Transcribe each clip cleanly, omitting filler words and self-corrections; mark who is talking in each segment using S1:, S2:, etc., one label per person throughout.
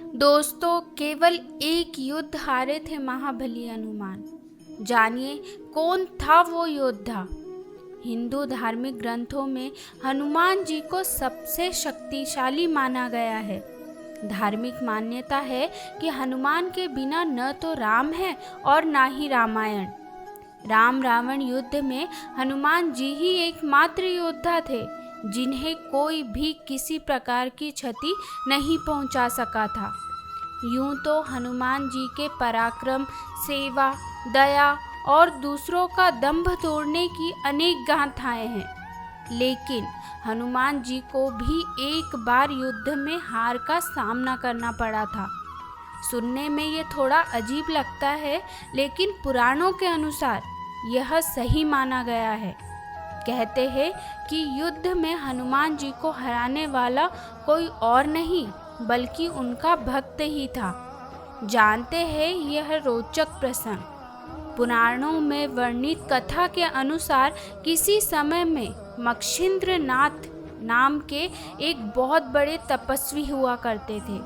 S1: दोस्तों, केवल एक युद्ध हारे थे महाबली हनुमान। जानिए कौन था वो योद्धा। हिंदू धार्मिक ग्रंथों में हनुमान जी को सबसे शक्तिशाली माना गया है। धार्मिक मान्यता है कि हनुमान के बिना न तो राम है और ना ही रामायण। राम रावण युद्ध में हनुमान जी ही एकमात्र योद्धा थे जिन्हें कोई भी किसी प्रकार की क्षति नहीं पहुंचा सका था। यूं तो हनुमान जी के पराक्रम, सेवा, दया और दूसरों का दंभ तोड़ने की अनेक गाथाएं हैं, लेकिन हनुमान जी को भी एक बार युद्ध में हार का सामना करना पड़ा था। सुनने में ये थोड़ा अजीब लगता है, लेकिन पुराणों के अनुसार यह सही माना गया है। कहते हैं कि युद्ध में हनुमान जी को हराने वाला कोई और नहीं बल्कि उनका भक्त ही था। जानते हैं यह रोचक प्रसंग। पुराणों में वर्णित कथा के अनुसार किसी समय में मक्षिंद्र नाथ नाम के एक बहुत बड़े तपस्वी हुआ करते थे।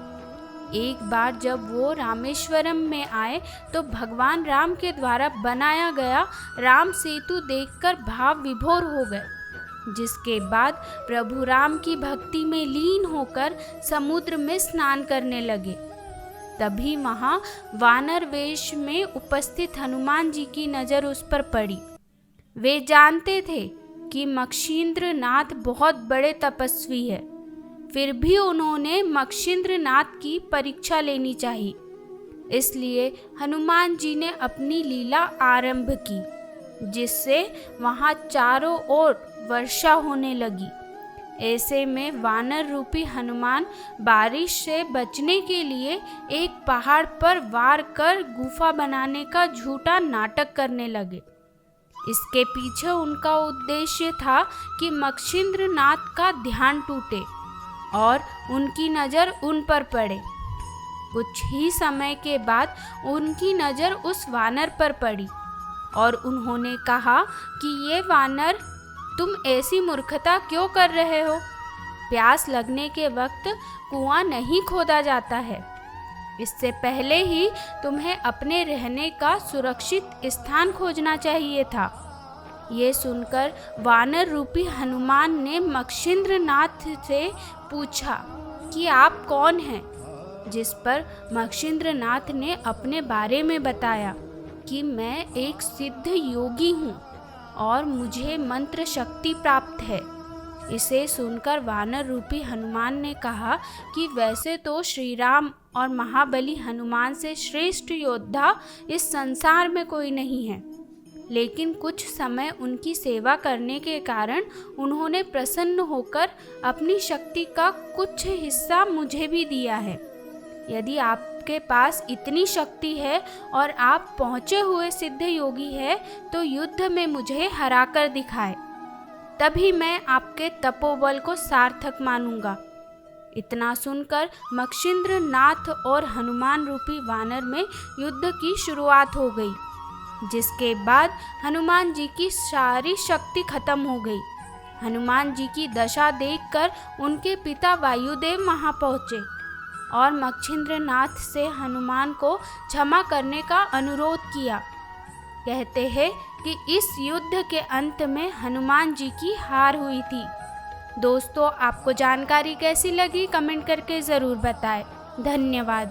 S1: एक बार जब वो रामेश्वरम में आए तो भगवान राम के द्वारा बनाया गया राम सेतु देखकर भाव विभोर हो गए, जिसके बाद प्रभु राम की भक्ति में लीन होकर समुद्र में स्नान करने लगे। तभी वहाँ वानर वेश में उपस्थित हनुमान जी की नज़र उस पर पड़ी। वे जानते थे कि मक्षिंद्र नाथ बहुत बड़े तपस्वी है, फिर भी उन्होंने मक्षिंद्र नाथ की परीक्षा लेनी चाहिए। इसलिए हनुमान जी ने अपनी लीला आरंभ की, जिससे वहाँ चारों ओर वर्षा होने लगी। ऐसे में वानर रूपी हनुमान बारिश से बचने के लिए एक पहाड़ पर वार कर गुफा बनाने का झूठा नाटक करने लगे। इसके पीछे उनका उद्देश्य था कि मक्षिंद्र नाथ का ध्यान टूटे और उनकी नज़र उन पर पड़े। कुछ ही समय के बाद उनकी नज़र उस वानर पर पड़ी और उन्होंने कहा कि ये वानर, तुम ऐसी मूर्खता क्यों कर रहे हो? प्यास लगने के वक्त कुआं नहीं खोदा जाता है। इससे पहले ही तुम्हें अपने रहने का सुरक्षित स्थान खोजना चाहिए था। ये सुनकर वानर रूपी हनुमान ने मक्षिंद्र नाथ से पूछा कि आप कौन हैं? जिस पर मक्षिंद्र नाथ ने अपने बारे में बताया कि मैं एक सिद्ध योगी हूँ और मुझे मंत्र शक्ति प्राप्त है। इसे सुनकर वानर रूपी हनुमान ने कहा कि वैसे तो श्री राम और महाबली हनुमान से श्रेष्ठ योद्धा इस संसार में कोई नहीं है, लेकिन कुछ समय उनकी सेवा करने के कारण उन्होंने प्रसन्न होकर अपनी शक्ति का कुछ हिस्सा मुझे भी दिया है। यदि आपके पास इतनी शक्ति है और आप पहुँचे हुए सिद्ध योगी है तो युद्ध में मुझे हराकर दिखाए, तभी मैं आपके तपोबल को सार्थक मानूंगा। इतना सुनकर मक्षिंद्र नाथ और हनुमान रूपी वानर में युद्ध की शुरुआत हो गई, जिसके बाद हनुमान जी की सारी शक्ति खत्म हो गई। हनुमान जी की दशा देखकर उनके पिता वायुदेव वहां पहुँचे और मक्षिंद्र नाथ से हनुमान को क्षमा करने का अनुरोध किया। कहते हैं कि इस युद्ध के अंत में हनुमान जी की हार हुई थी। दोस्तों, आपको जानकारी कैसी लगी कमेंट करके ज़रूर बताएं। धन्यवाद।